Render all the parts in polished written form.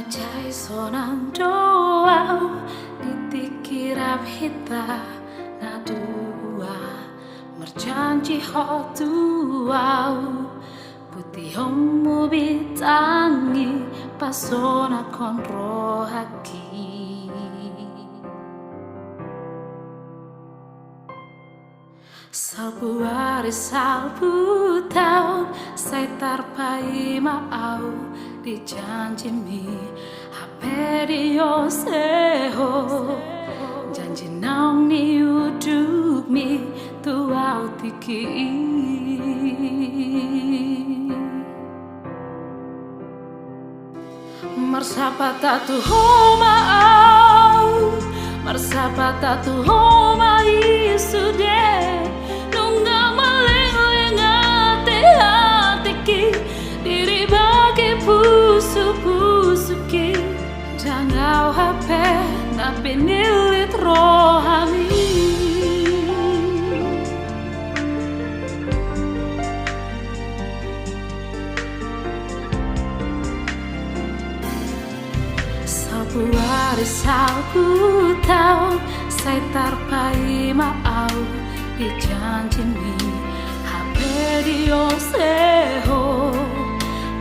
Ngajai sonang doa ditikirap hita na dua merjanji ho tuau putih homu bitangi pasona konro haki salpu hari salpu tahun saya tarpai mau dijanji mi haperio seho janji naung ni uduk mi tuau tiki marsapata tu homa au marsapata tu homa isude nunga maleng ate atiki diri bagi pusu-pusuki jangau HP na pinilit rohani sapu hari sapu tahun saya tarpai mau dijanji mi HP dio seho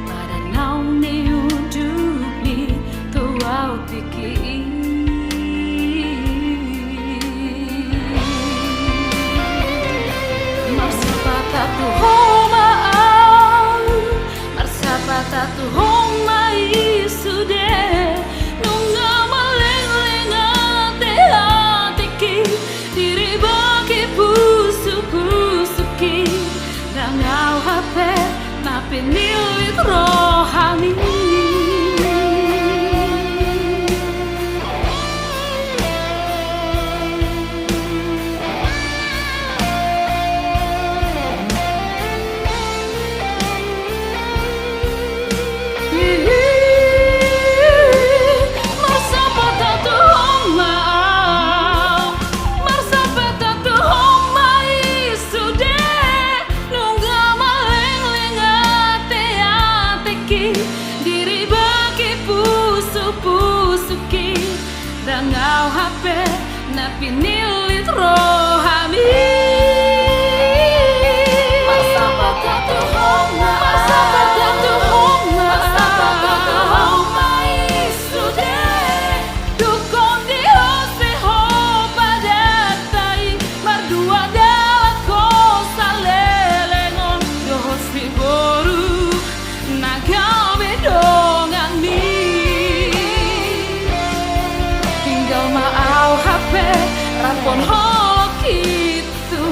pada naung ni uduk mi tuau tiki marsapata tu homa au marsapata tu homa isude nunga maleng ate atiki diri bagi pusu-pusuki dangau HP na pinilit rohani diri bagi pusu-pusuki dangau HP na pinilit rohani marsapata tu homa marsapata tu homa marsapata tu homa isude dukon di hose ho padatai mardua dalat ko salelengon yo hosi boru nagau bedongan mi tinggal mau HP rapon holok itu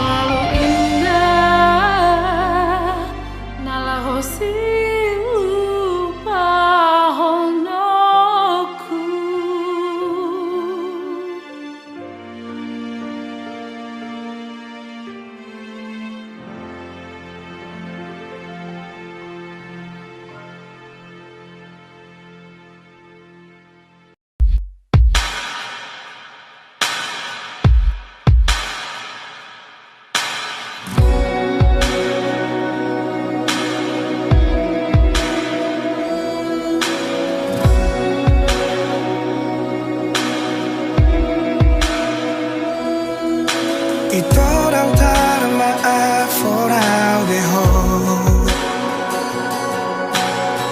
lalu indah nala hosi lupa honoku Itorang maaf orang deho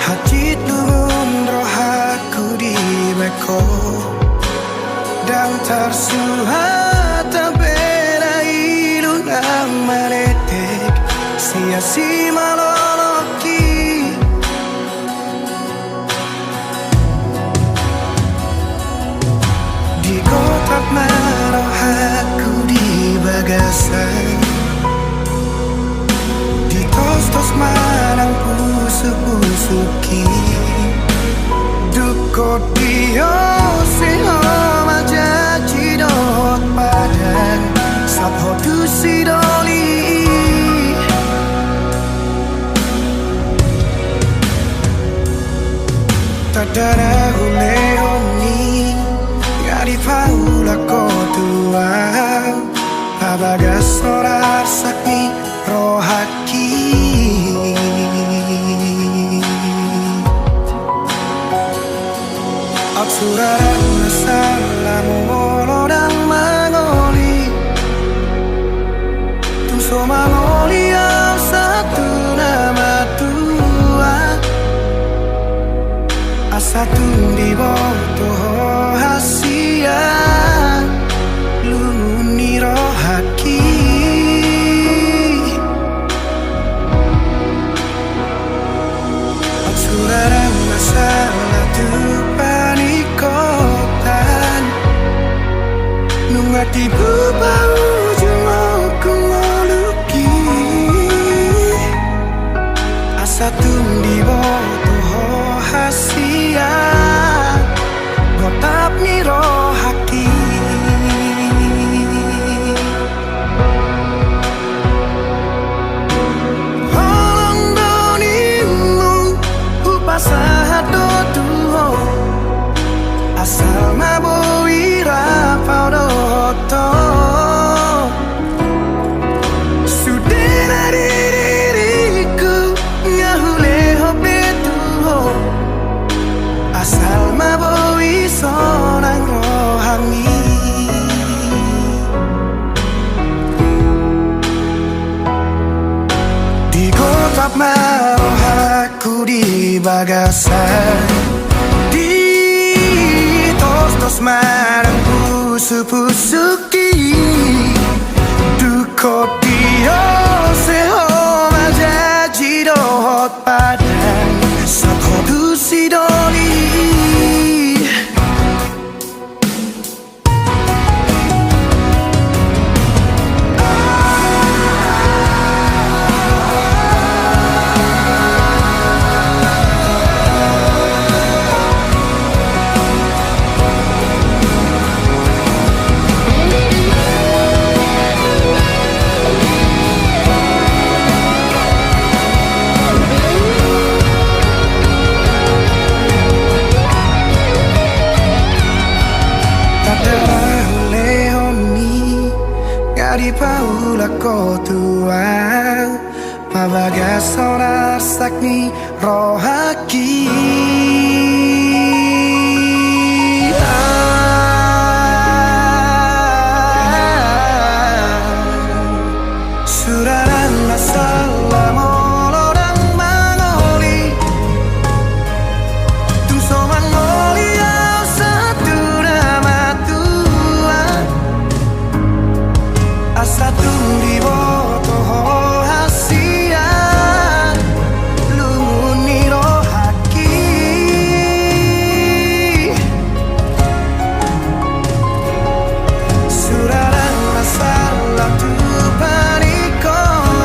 Hajit lungun rohaku di meko Dan tersuhat bela ilunang maletek Sia-si maloloki Di kotak marohaku bagasan di tos-tos manang pusu-pusuki dukot dio seho majaji dot padang sapho tu sidoli tadara hulehoni ngari paula kotua Abagas orar sakmi rohaki Surarang masalah molo dan mangoli Tung so mangoli yang satu nama tua Asa tung di boto hasia Luni rohaki Surarang masalah tu panikotan Nungati bubau jumau kungoluki Asa tundi boto hasia Gotap niro haki Holong donimu upasahat do tuho Asal maboi rapau do hoto Sudena diriku ngahule hope tuho Asal maboi sonang rohani Digotap marohaku di bagasan Tos marang pusu-pusuki Duko dio seho majaji dohot padang Sako dusi doli Di paula kotua Pabaga sonar sakni rohaki Surarang masalah molo dan mangoli Tung so mangoli yang satu nama tua Asa tundi boto hasia Lumuni rohaki Surarang masalah tu panikotan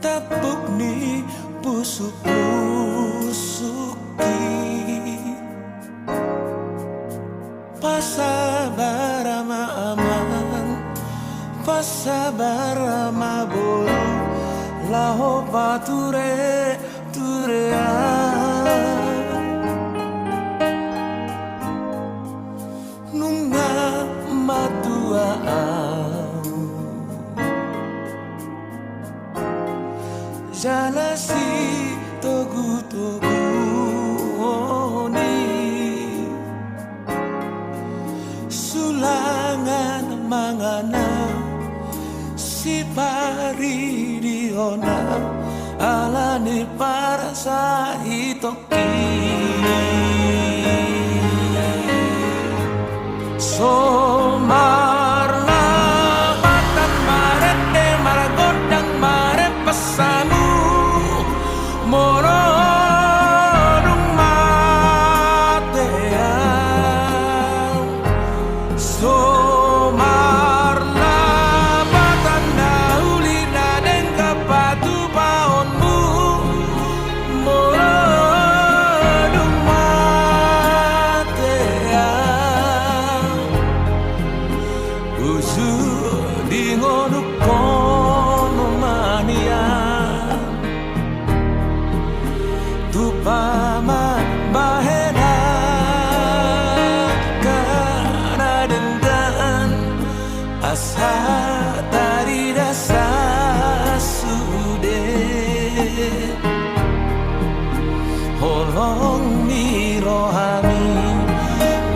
tapuk ni pusuk-pusuki pasabarama aman pasabarama bolo laho pature turea nunga matua jalasi togu-togu oni sulangan mangana si pari diona alani parasa hitoki somarna batan marete maragodang mare pesamu morodung matean somarna batanda ulina den kapatu paonmu morodung matean usu di ngono kono mania paman bahena karena dengan asa tari dasa sude holong ni rohami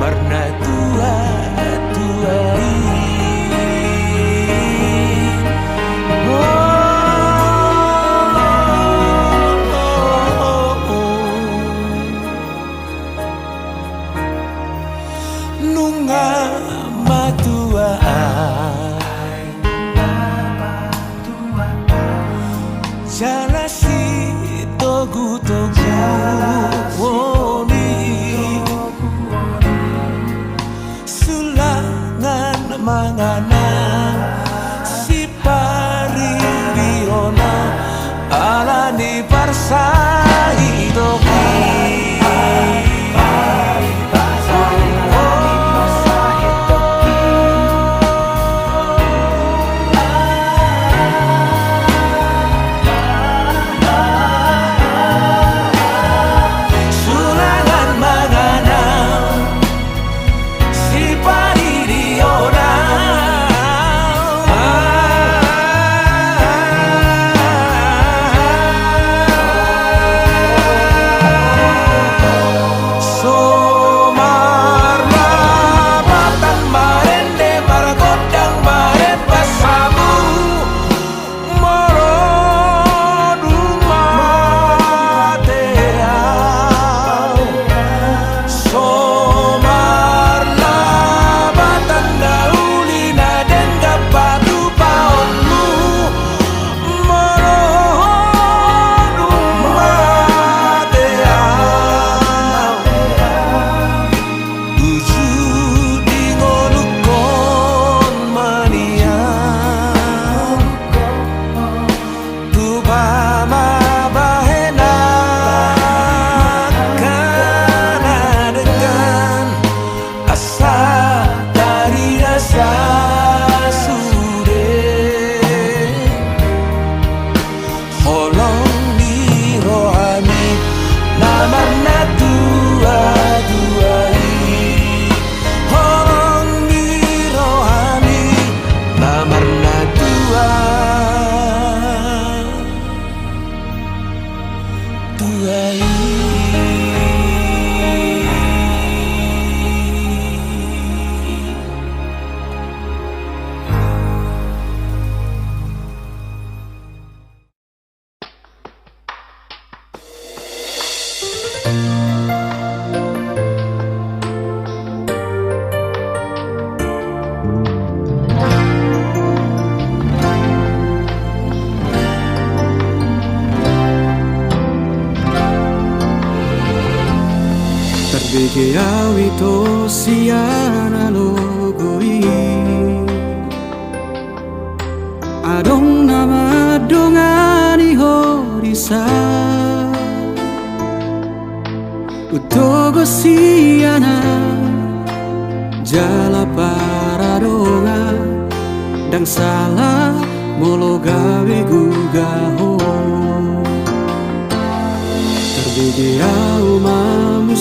warna tua tuai jalasi togu-togu woni sulangan mangana si pari diona alani parsa hidoki Bege awito siana logoi Adong nama dongani ho Utogo siana jala paradonga dang salah molo gawe gugaho terbege au mamu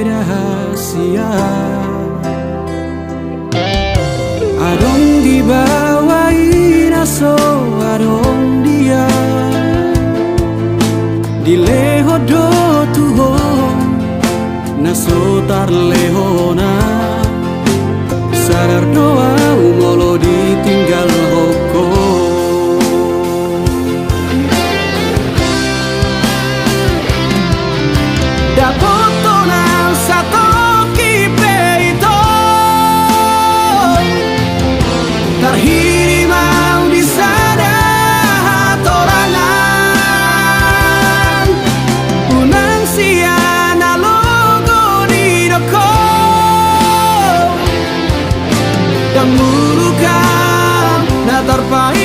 rahasia adong dibawain aso adong dia dileho do tuhon nasotar lehona sadar doa molo ditinggal hoko Dapotona satu kipe itu terhiri mau di sana hatorangan unang siana logo di doko dan murukan na terpai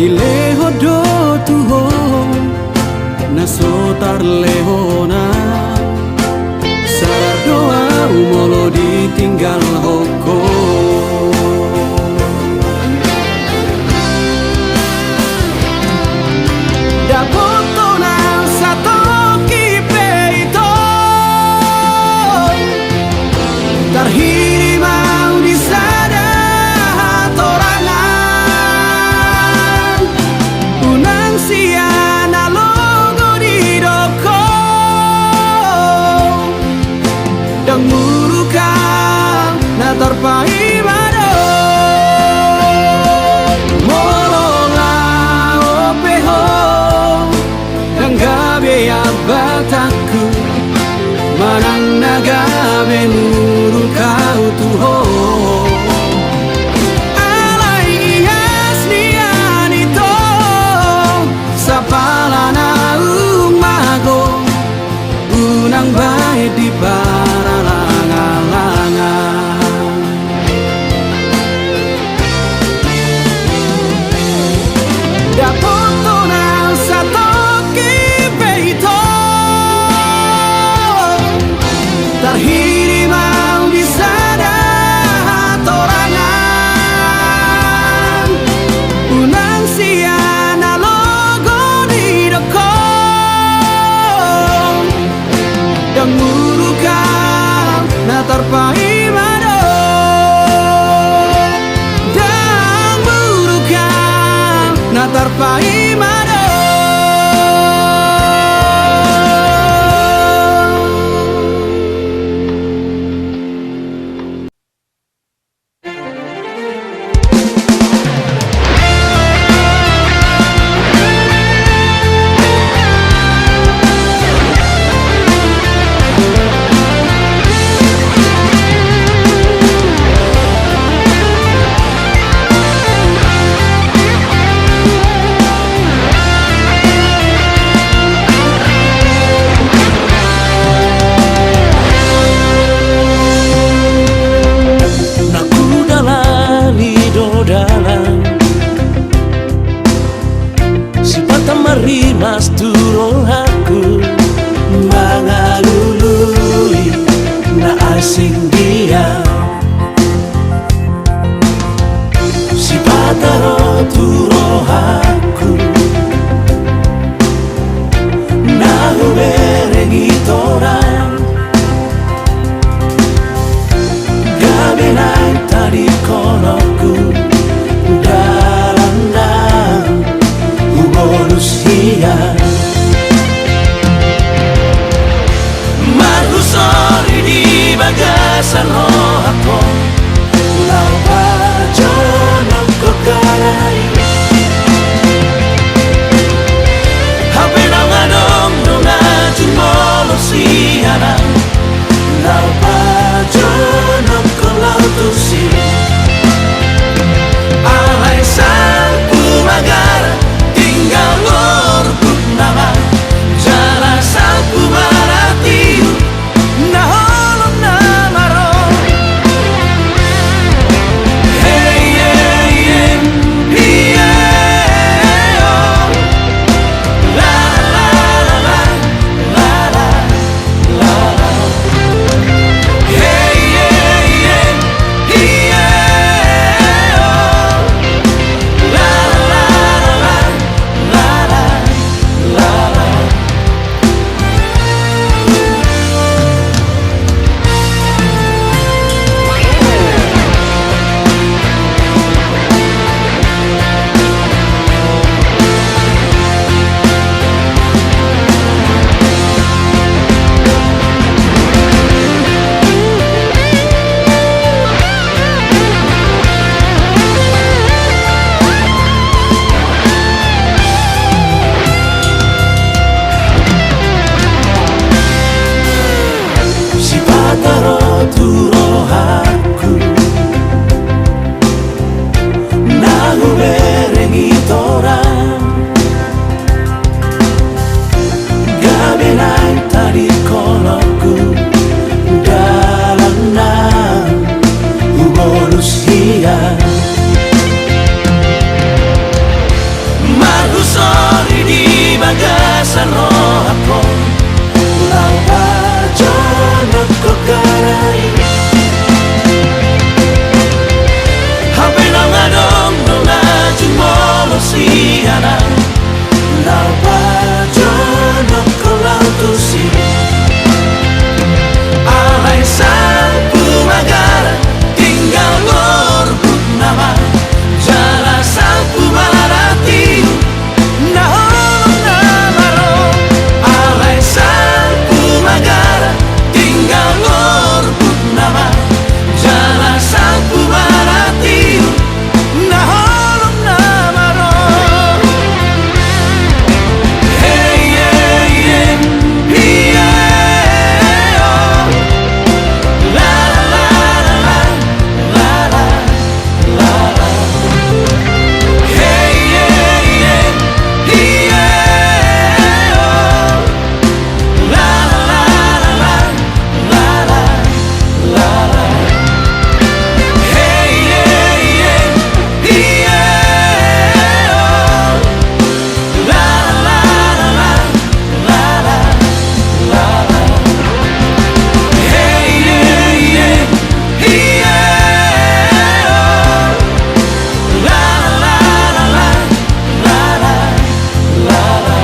dileho do tuhon nasotar lehona sadar doa molo ditinggal hoko Dapotona satu kipe itu terhiri mau di sana hatorangan unang siana logo di doko dan murukan na terpai mado molola opeho dan gabe abataku manang nagabe nuru kau tuho alai ias nianito sapalana umago unang bae di paralangan-langan dapotona satu kipe itu terhiri mau di sana hatorangan unang siana logo di doko dan murukan na terpai mado dan murukan na terpai mado Mas turun aku mengalului na asing dia si pataro turo aku na huberengi toran gabe nai tadi konoku dalam bonus hiya rasa roh aku lau bajono kokarai hape nangadong nona jumolo siana lau bajono kolau tusi alai sapu magara tinggal gorbut nama jala sapu marati na namaro alai sapu magara tinggal gorbut nama jala sapu marati na namaro hey yeah yeah yeah oh la la la la la la la hey yeah yeah yeah oh la la la la la la la hey yeah yeah yeah oh la la la la la la la hey yeah yeah yeah oh la la la la la la la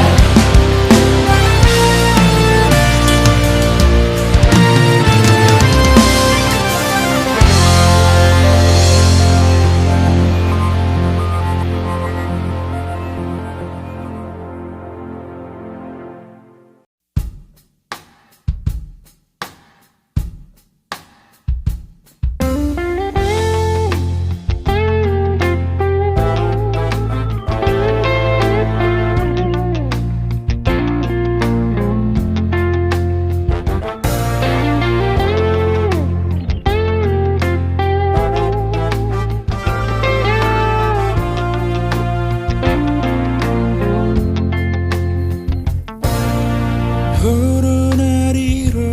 Horonariro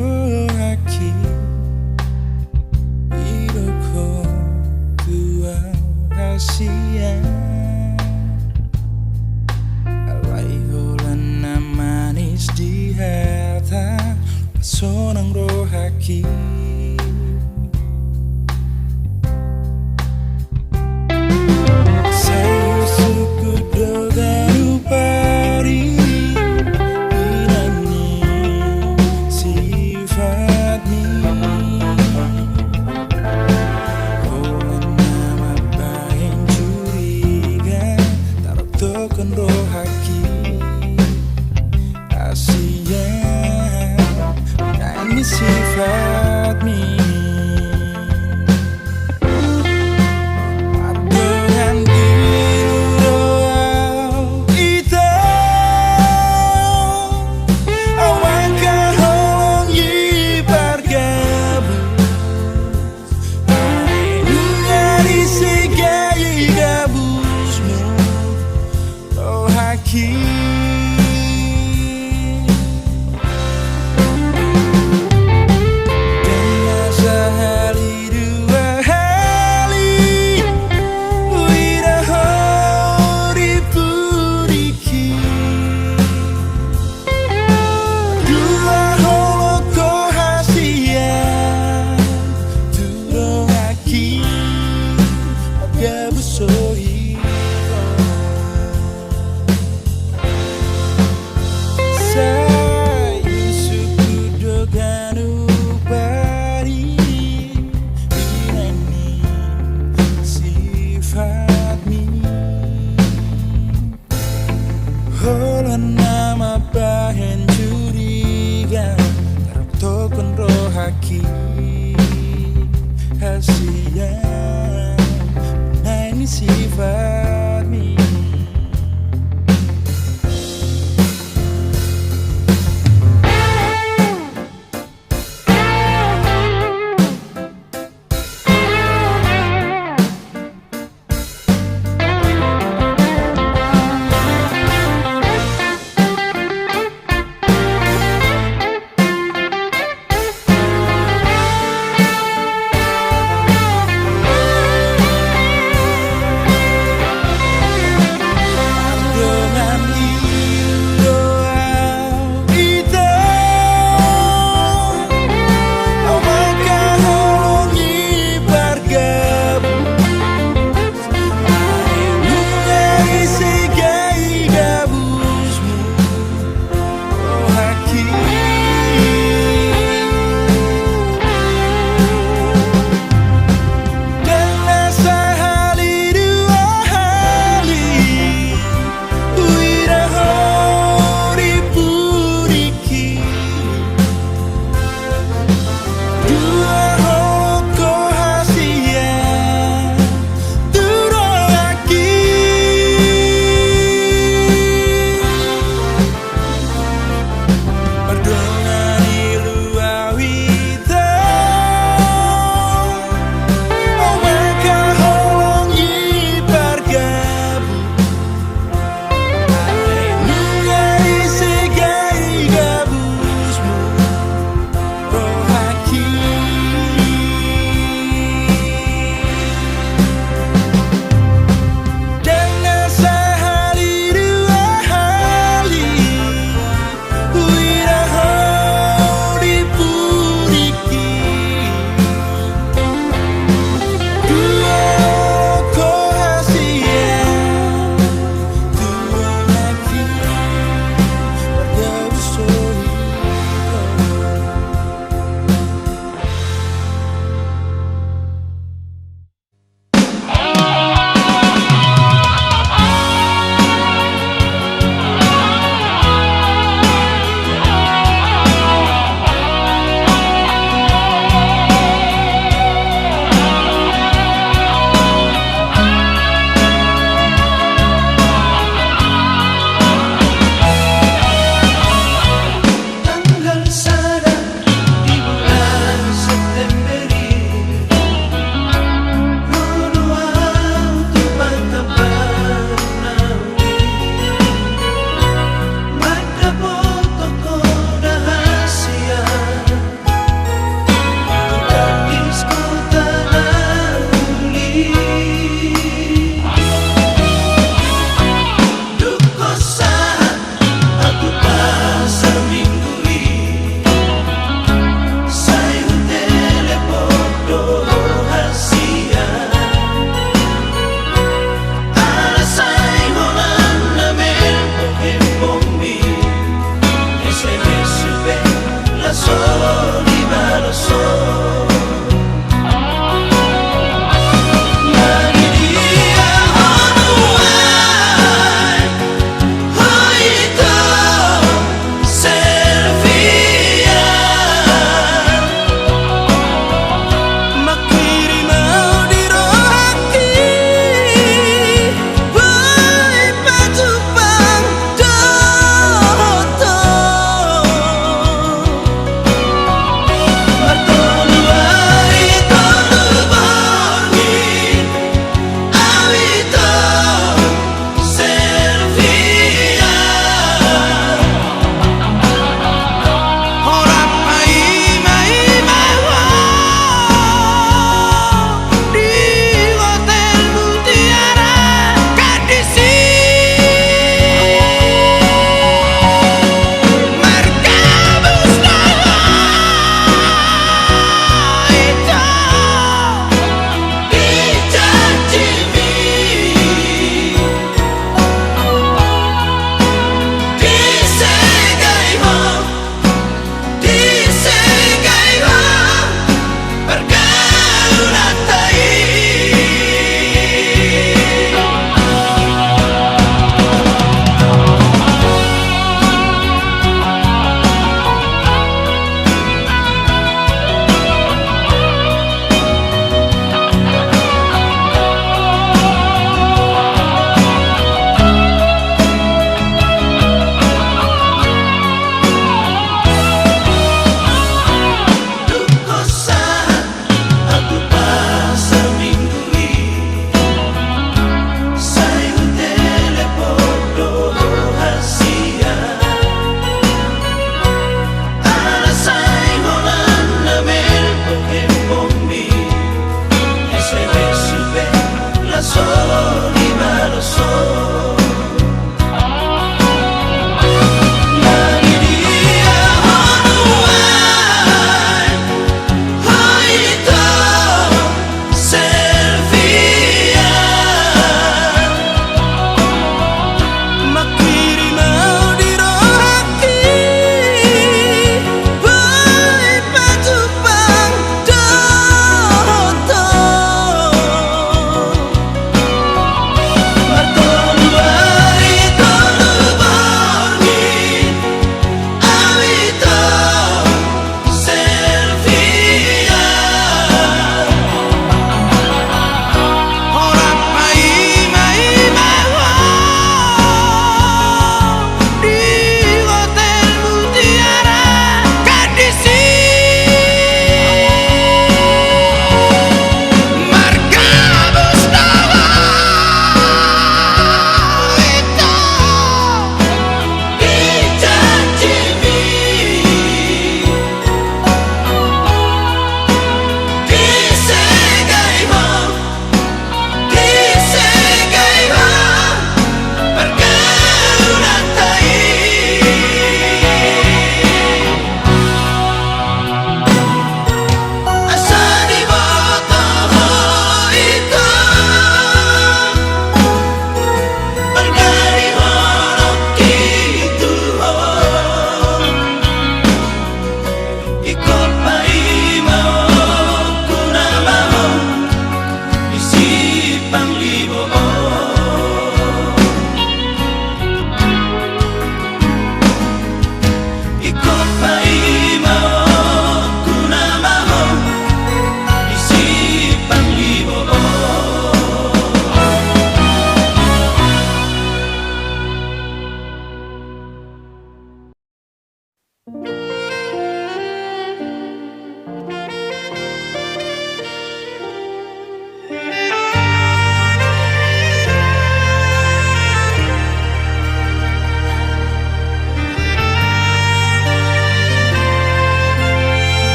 haki iroko tua hasia alai holan manis di hata sonang rohaki sayu suku dogaru pari inani sifatni holan nama bahin curiga taruh token rohaki Asia ini sifatmi dengan biru doa kita awakah holong yibar gabus nyari segai gabusmu rohaki Holan nama bahen curiga taruh token rohaki hasia nah ini sifatmi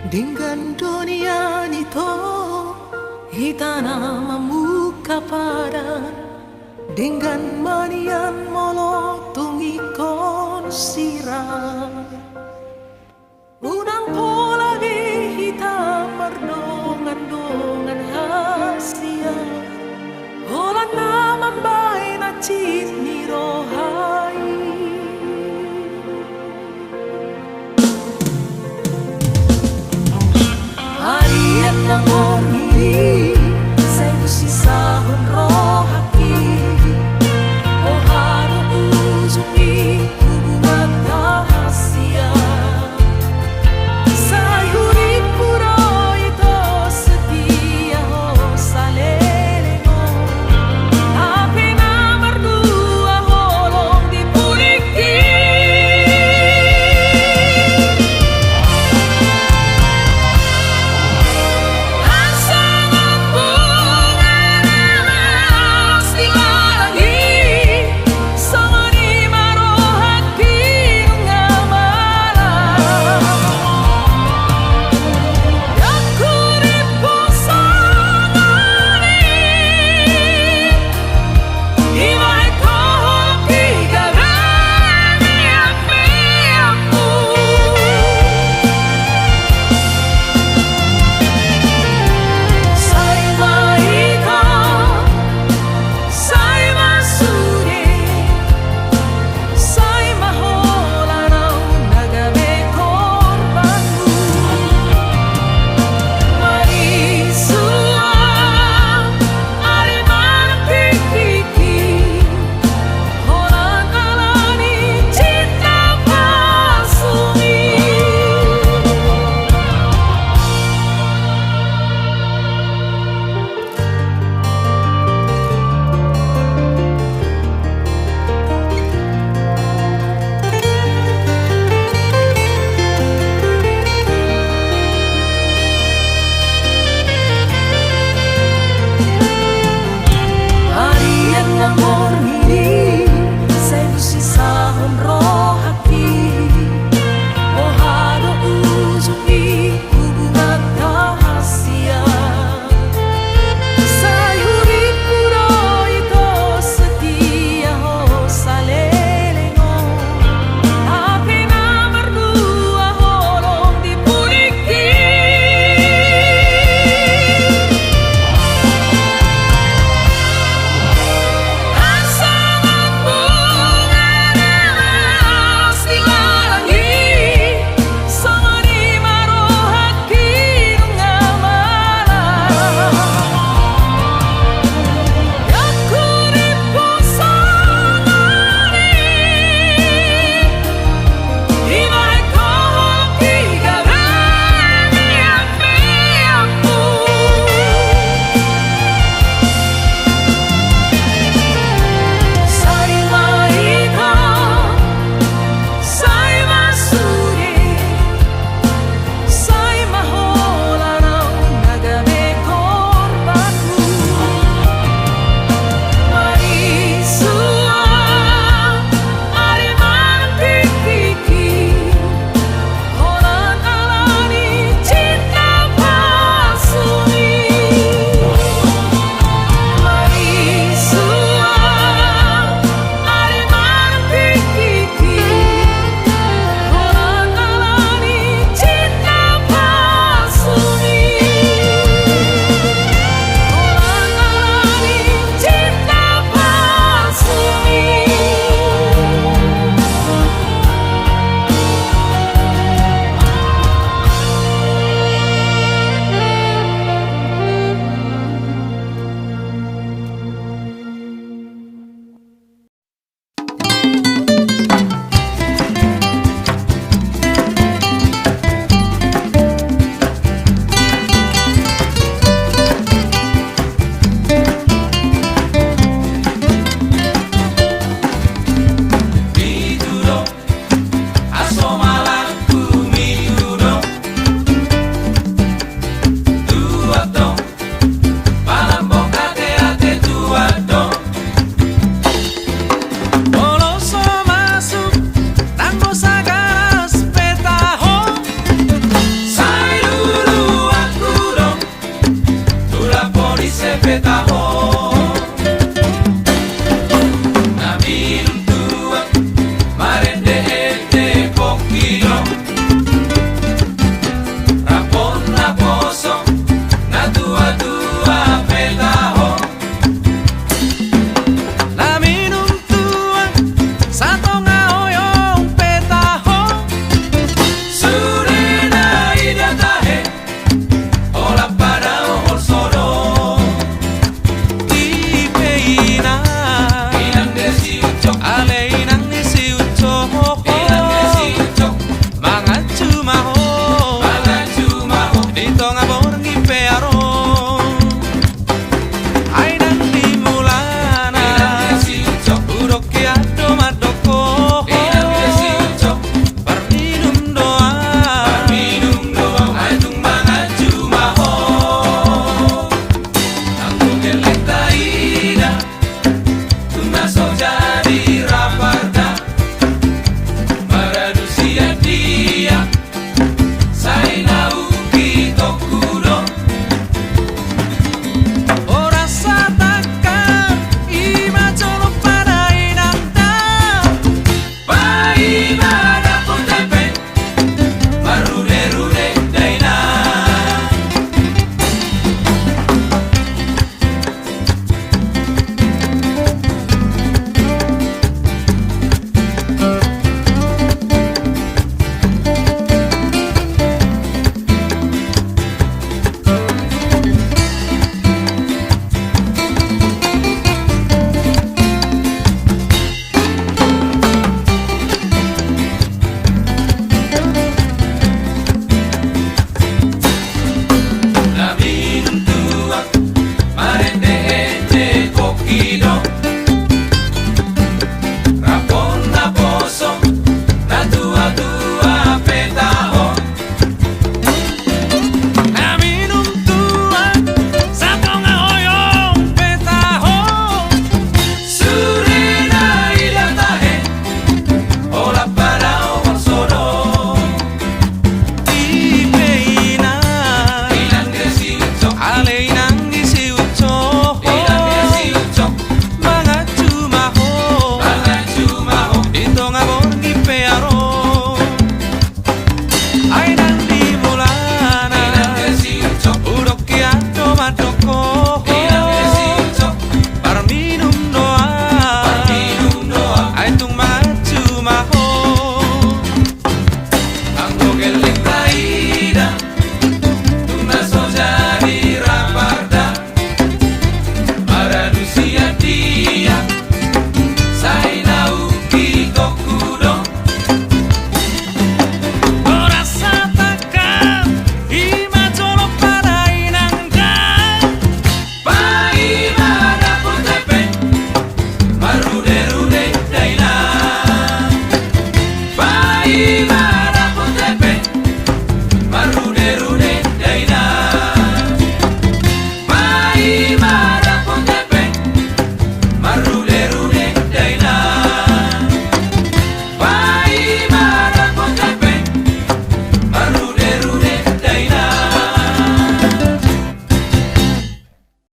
dengan dunia itu hitana memuka padan dengan manian molotungi konsiran unang pola di hitam merdongan-dongan hasia olan naman bay na chit ni rohai harian ng orgiri sa sisahon rohaki o haro usuki hubungan rahasia sa